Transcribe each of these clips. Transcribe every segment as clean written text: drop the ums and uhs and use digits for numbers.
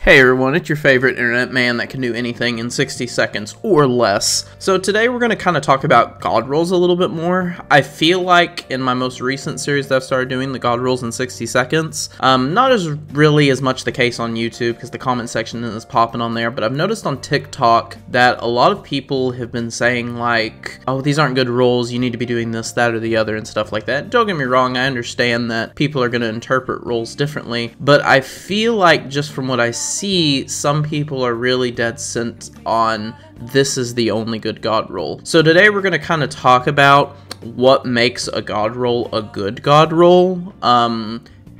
Hey everyone, it's your favorite internet man that can do anything in 60 seconds or less. So today we're going to kind of talk about God rolls a little bit more. I feel like in my most recent series that I've started doing, the God rolls in 60 seconds, not as really as much the case on YouTube because the comment section is popping on there, but I've noticed on TikTok that a lot of people have been saying like, oh, these aren't good rolls, you need to be doing this, that, or the other and stuff like that. Don't get me wrong, I understand that people are going to interpret rolls differently, but I feel like just from what I see, some people are really dead set on this is the only good God roll. So today we're going to kind of talk about what makes a God roll a good God roll,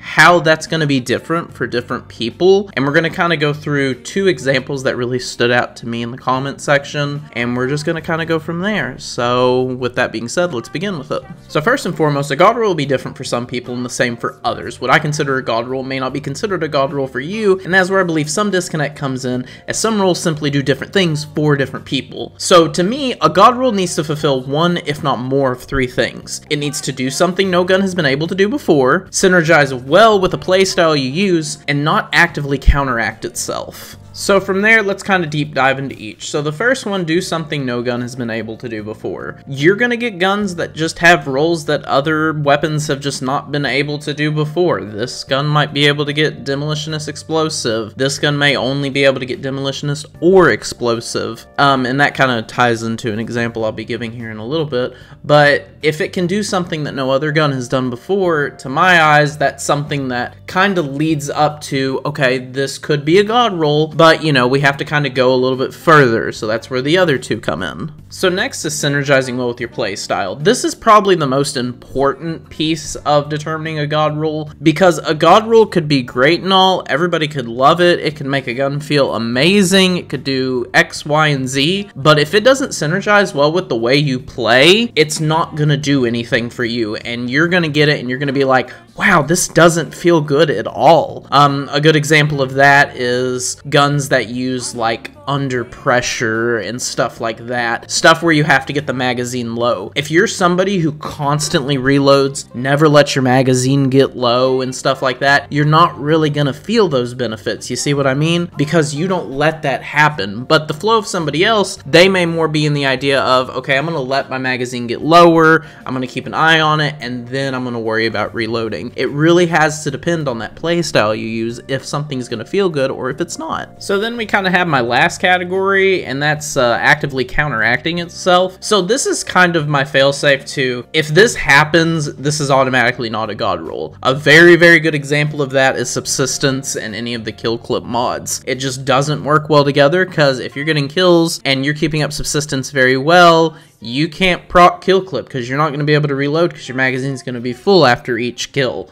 how that's going to be different for different people, and we're going to kind of go through two examples that really stood out to me in the comment section, and we're just going to kind of go from there. So with that being said, let's begin with it. So first and foremost, a God roll will be different for some people and the same for others. What I consider a God roll may not be considered a God roll for you, and that's where I believe some disconnect comes in, as some rolls simply do different things for different people. So to me, a God roll needs to fulfill one, if not more, of three things. It needs to do something no gun has been able to do before, synergize well with the playstyle you use, and not actively counteract itself. So from there, let's kind of deep dive into each. So the first one, do something no gun has been able to do before. You're going to get guns that just have rolls that other weapons have just not been able to do before. This gun might be able to get Demolitionist Explosive. This gun may only be able to get Demolitionist or Explosive. And that kind of ties into an example I'll be giving here in a little bit. But if it can do something that no other gun has done before, to my eyes, that's something that kind of leads up to, okay, this could be a God roll, but, you know, we have to kind of go a little bit further, so that's where the other two come in. So next is synergizing well with your playstyle. This is probably the most important piece of determining a God roll, because a God roll could be great and all, everybody could love it, it can make a gun feel amazing, it could do X, Y, and Z, but if it doesn't synergize well with the way you play, it's not gonna do anything for you, and you're gonna get it and you're gonna be like, wow, this doesn't feel good at all. A good example of that is guns that use like under pressure and stuff like that. Stuff where you have to get the magazine low. If you're somebody who constantly reloads, never lets your magazine get low and stuff like that, you're not really gonna feel those benefits. You see what I mean? Because you don't let that happen. But the flow of somebody else, they may more be in the idea of, okay, I'm gonna let my magazine get lower, I'm gonna keep an eye on it, and then I'm gonna worry about reloading. It really has to depend on that playstyle you use if something's gonna feel good or if it's not. So then we kind of have my last category, and that's actively counteracting itself. So this is kind of my failsafe to, if this happens, this is automatically not a God roll. A very, very good example of that is Subsistence and any of the kill clip mods. It just doesn't work well together, because if you're getting kills and you're keeping up Subsistence very well, you can't proc kill clip because you're not going to be able to reload because your magazine's going to be full after each kill.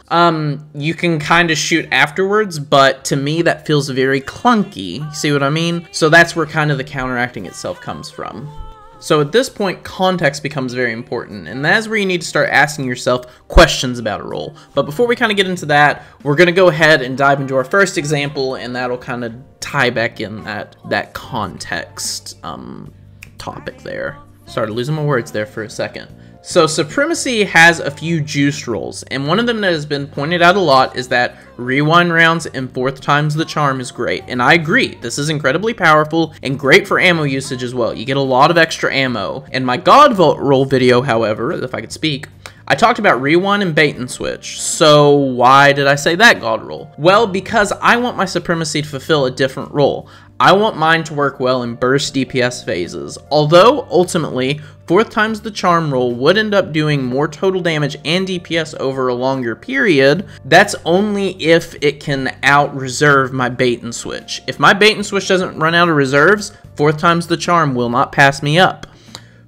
You can kind of shoot afterwards, but to me that feels very clunky. See what I mean? So that's where kind of the counteracting itself comes from. So at this point, context becomes very important, and that's where you need to start asking yourself questions about a roll. But before we kind of get into that, we're going to go ahead and dive into our first example, and that'll kind of tie back in that context topic there. Started losing my words there for a second. So Supremacy has a few juice rolls, and one of them that has been pointed out a lot is that rewind rounds and 4th times the charm is great, and I agree, this is incredibly powerful and great for ammo usage as well. You get a lot of extra ammo. In my God roll video, however, if I could speak, I talked about rewind and bait and switch. So why did I say that God roll? Well, because I want my Supremacy to fulfill a different role. I want mine to work well in burst DPS phases, although ultimately 4th times the charm roll would end up doing more total damage and DPS over a longer period. That's only if it can out reserve my bait and switch. If my bait and switch doesn't run out of reserves, 4th times the charm will not pass me up.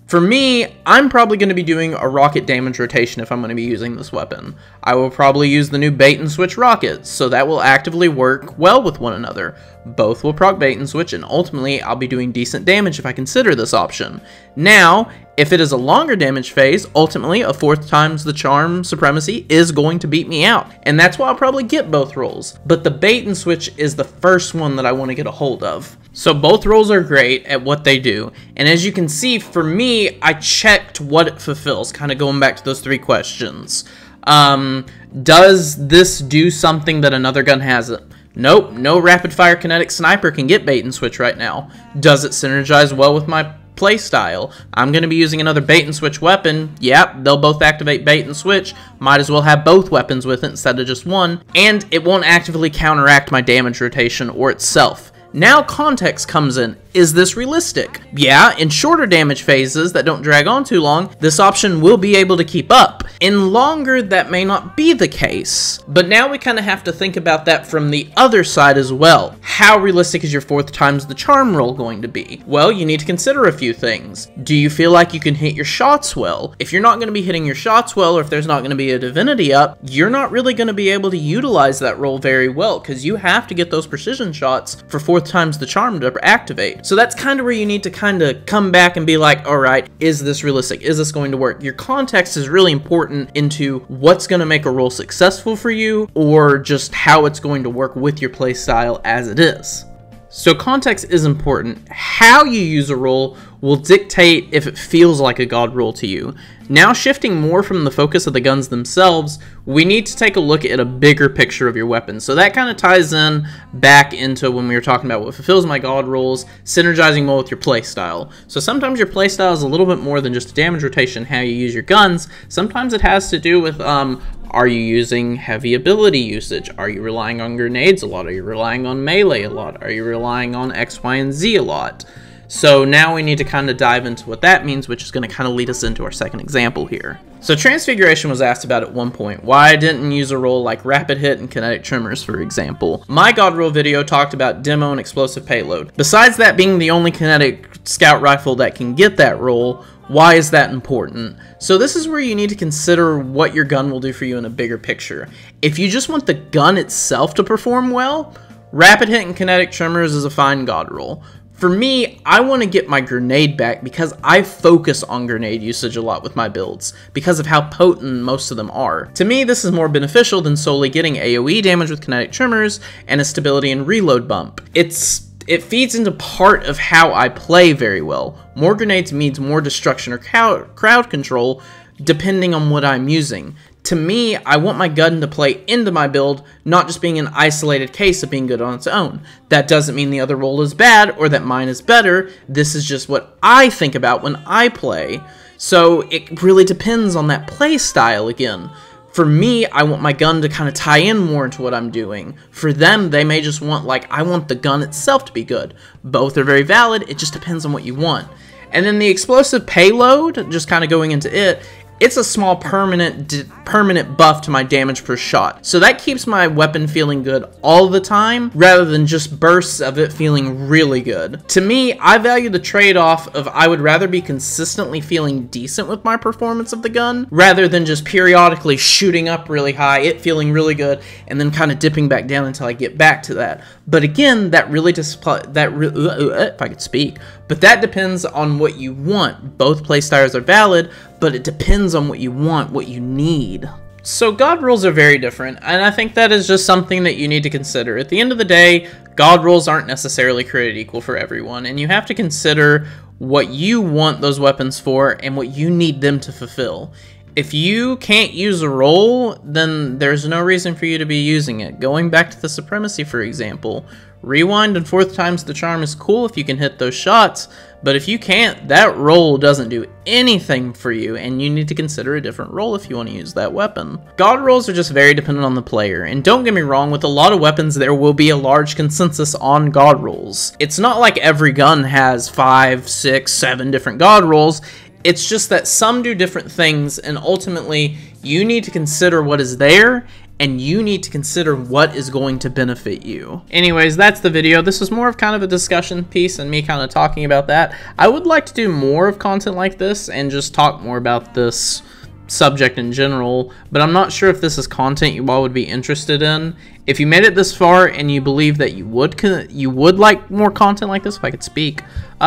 For me, I'm probably going to be doing a rocket damage rotation if I'm going to be using this weapon. I will probably use the new bait and switch rockets, so that will actively work well with one another. Both will proc bait and switch, and ultimately I'll be doing decent damage if I consider this option. Now, if it is a longer damage phase, ultimately a 4th times the charm Supremacy is going to beat me out, and that's why I'll probably get both rolls. But the bait and switch is the first one that I want to get a hold of. So both rolls are great at what they do, and as you can see, for me, I checked what it fulfills, kind of going back to those three questions. Does this do something that another gun hasn't? Nope, no rapid-fire kinetic sniper can get bait and switch right now. Does it synergize well with my playstyle? I'm going to be using another bait and switch weapon. Yep, they'll both activate bait and switch. Might as well have both weapons with it instead of just one. And it won't actively counteract my damage rotation or itself. Now context comes in. Is this realistic? Yeah, in shorter damage phases that don't drag on too long, this option will be able to keep up. In longer, that may not be the case. But now we kind of have to think about that from the other side as well. How realistic is your 4th times the charm roll going to be? Well, you need to consider a few things. Do you feel like you can hit your shots well? If you're not going to be hitting your shots well, or if there's not going to be a divinity up, you're not really going to be able to utilize that roll very well, because you have to get those precision shots for 4th times the charm to activate. So that's kind of where you need to kind of come back and be like, all right, is this realistic? Is this going to work? Your context is really important into what's going to make a roll successful for you, or just how it's going to work with your playstyle as it is. So context is important. How you use a roll will dictate if it feels like a god roll to you. Now shifting more from the focus of the guns themselves, we need to take a look at a bigger picture of your weapons. So that kind of ties in back into when we were talking about what fulfills my god rolls, synergizing well with your playstyle. So sometimes your playstyle is a little bit more than just a damage rotation, how you use your guns. Sometimes it has to do with are you using heavy ability usage? Are you relying on grenades a lot? Are you relying on melee a lot? Are you relying on X, Y, and Z a lot? So now we need to kind of dive into what that means, which is going to kind of lead us into our second example here. So Transfiguration was asked about at one point, why I didn't use a roll like Rapid Hit and Kinetic Tremors, for example. My God Roll video talked about Demo and Explosive Payload. Besides that being the only kinetic scout rifle that can get that roll, why is that important? So this is where you need to consider what your gun will do for you in a bigger picture. If you just want the gun itself to perform well, Rapid Hit and Kinetic Tremors is a fine God roll. For me, I want to get my grenade back because I focus on grenade usage a lot with my builds because of how potent most of them are. To me, this is more beneficial than solely getting AoE damage with Kinetic Tremors and a stability and reload bump. It feeds into part of how I play very well. More grenades means more destruction or crowd control depending on what I'm using. To me, I want my gun to play into my build, not just being an isolated case of being good on its own. That doesn't mean the other roll is bad or that mine is better. This is just what I think about when I play. So it really depends on that play style again. For me, I want my gun to kind of tie in more into what I'm doing. For them, they may just want, like, I want the gun itself to be good. Both are very valid, it just depends on what you want. And then the Explosive Payload, just kind of going into it, it's a small permanent buff to my damage per shot. So that keeps my weapon feeling good all the time, rather than just bursts of it feeling really good. To me, I value the trade-off of I would rather be consistently feeling decent with my performance of the gun, rather than just periodically shooting up really high, it feeling really good, and then kind of dipping back down until I get back to that. But again, that really if I could speak. But that depends on what you want. Both playstyles are valid, but it depends on what you want, what you need. So God rolls are very different, and I think that is just something that you need to consider. At the end of the day, God rolls aren't necessarily created equal for everyone, and you have to consider what you want those weapons for and what you need them to fulfill. If you can't use a roll, then there's no reason for you to be using it. Going back to the Supremacy, for example, Rewind and 4th times the charm is cool if you can hit those shots, but if you can't, that roll doesn't do anything for you, and you need to consider a different roll if you want to use that weapon. God rolls are just very dependent on the player, and don't get me wrong, with a lot of weapons there will be a large consensus on God rolls. It's not like every gun has 5, 6, 7 different God rolls. It's just that some do different things, and ultimately, you need to consider what is there, and you need to consider what is going to benefit you. Anyways, that's the video. This was more of kind of a discussion piece and me kind of talking about that. I would like to do more of content like this and just talk more about this subject in general, but I'm not sure if this is content you all would be interested in. If you made it this far and you believe that you would like more content like this, if I could speak,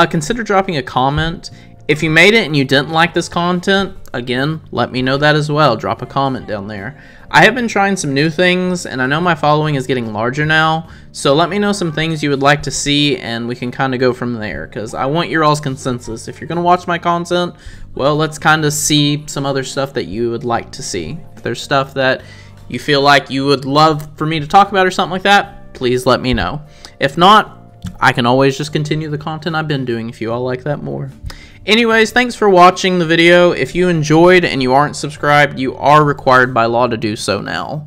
consider dropping a comment. If you made it and you didn't like this content, again, let me know that as well. Drop a comment down there. I have been trying some new things, and I know my following is getting larger now, so let me know some things you would like to see, and we can kind of go from there, because I want your all's consensus. If you're going to watch my content, well, let's kind of see some other stuff that you would like to see. If there's stuff that you feel like you would love for me to talk about or something like that, please let me know. If not, I can always just continue the content I've been doing if you all like that more. Anyways, thanks for watching the video. If you enjoyed and you aren't subscribed, you are required by law to do so now.